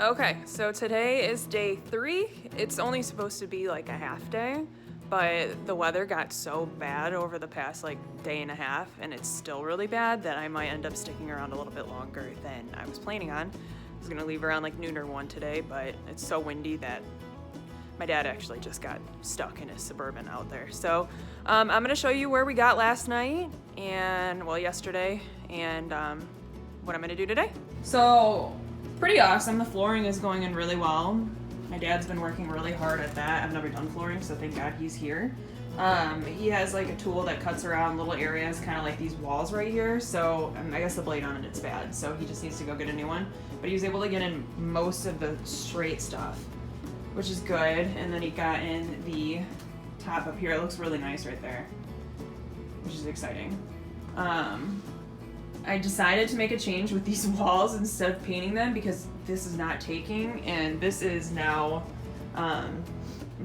Okay, so today is day 3. It's only supposed to be like a half day, but the weather got so bad over the past like day and a half, and it's still really bad that I might end up sticking around a little bit longer than I was planning on. I was gonna leave around like noon or 1 today, but it's so windy that my dad actually just got stuck in his Suburban out there. So I'm gonna show you where we got last night and, well, yesterday, and what I'm gonna do today. So pretty awesome. The flooring is going in really well. My dad's been working really hard at that. I've never done flooring, so thank God he's here. He has like a tool that cuts around little areas, kind of like these walls right here. So I guess the blade on it's bad, so he just needs to go get a new one. But he was able to get in most of the straight stuff, which is good. And then he got in the top up here. It looks really nice right there, which is exciting. I decided to make a change with these walls instead of painting them because this is not taking, and this is now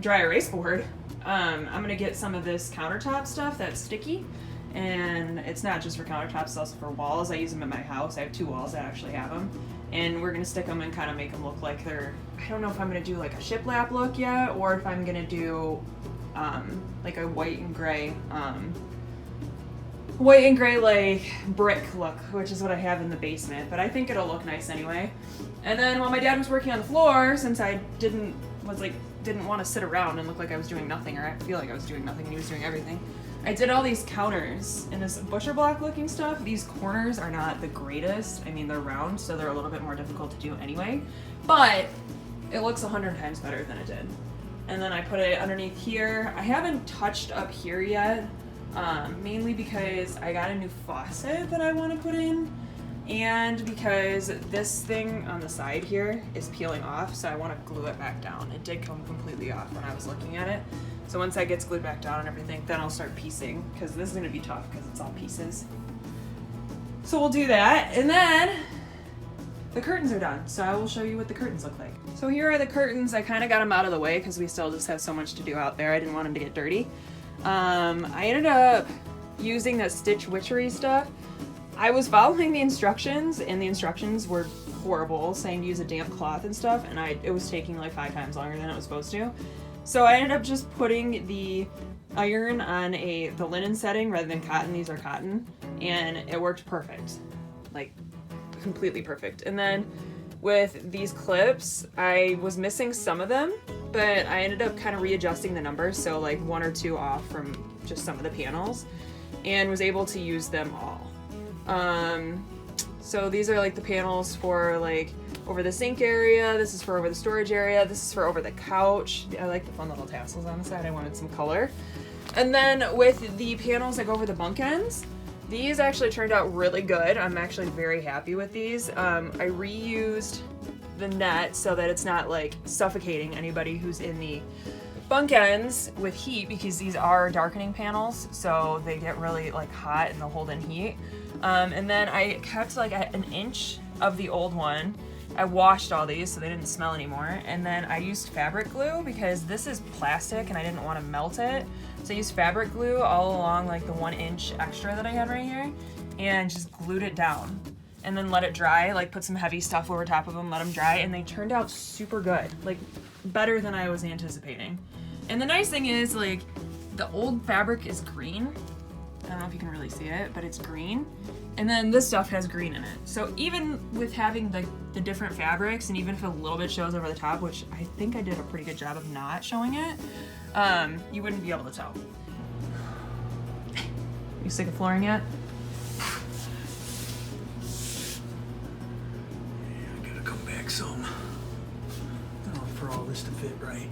dry erase board. I'm gonna get some of this countertop stuff that's sticky, and it's not just for countertops, it's also for walls. I use them in my house. I have 2 walls that actually have them, and we're gonna stick them and kind of make them look like they're, I don't know if I'm gonna do like a shiplap look yet, or if I'm gonna do like a white and gray like brick look, which is what I have in the basement, but I think it'll look nice anyway. And then while my dad was working on the floor, since I didn't want to sit around and look like I was doing nothing, or I feel like I was doing nothing and he was doing everything, I did all these counters in this butcher block looking stuff. These corners are not the greatest. I mean, they're round, so they're a little bit more difficult to do anyway, but it looks 100 times better than it did. And then I put it underneath here. I haven't touched up here yet, mainly because I got a new faucet that I want to put in, and because this thing on the side here is peeling off, so I want to glue it back down. It did come completely off when I was looking at it, so once that gets glued back down and everything, then I'll start piecing, because this is going to be tough because it's all pieces. So we'll do that, and then the curtains are done, so I will show you what the curtains look like. So here are the curtains. I kind of got them out of the way because we still just have so much to do out there. I didn't want them to get dirty. I ended up using that Stitch Witchery stuff. I was following the instructions, and the instructions were horrible, saying to use a damp cloth and stuff, and it was taking like 5 times longer than it was supposed to. So I ended up just putting the iron on the linen setting rather than cotton. These are cotton, and it worked perfect, like completely perfect. And then with these clips, I was missing some of them, but I ended up kind of readjusting the numbers, so like 1 or 2 off from just some of the panels, and was able to use them all. So these are like the panels for like over the sink area, this is for over the storage area, this is for over the couch. I like the fun little tassels on the side, I wanted some color. And then with the panels that go over the bunk ends, these actually turned out really good. I'm actually very happy with these. I reused the net so that it's not like suffocating anybody who's in the bunk ends with heat, because these are darkening panels, so they get really like hot and they'll hold in heat. And then I kept like an inch of the old one. I washed all these so they didn't smell anymore, and then I used fabric glue because this is plastic and I didn't want to melt it. So I used fabric glue all along like the 1 inch extra that I had right here, and just glued it down. And then let it dry, like put some heavy stuff over top of them, let them dry, and they turned out super good, like better than I was anticipating. And the nice thing is, like, the old fabric is green. I don't know if you can really see it, but it's green. And then this stuff has green in it. So even with having the different fabrics, and even if a little bit shows over the top, which I think I did a pretty good job of not showing it, you wouldn't be able to tell. You sick of flooring yet? I gotta come back some. For all this to fit right.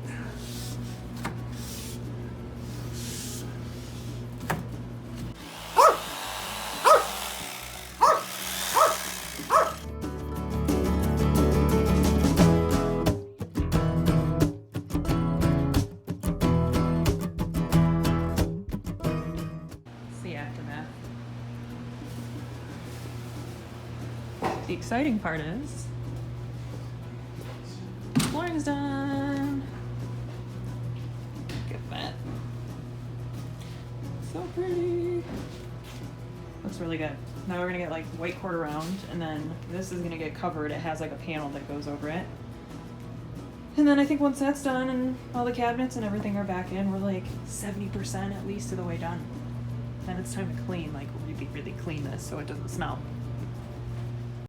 The exciting part is flooring's done. Look at that. So pretty. Looks really good. Now we're gonna get like white cord around, and then this is gonna get covered. It has like a panel that goes over it. And then I think once that's done and all the cabinets and everything are back in, we're like 70% at least of the way done. Then it's time to clean, like really, really clean this so it doesn't smell.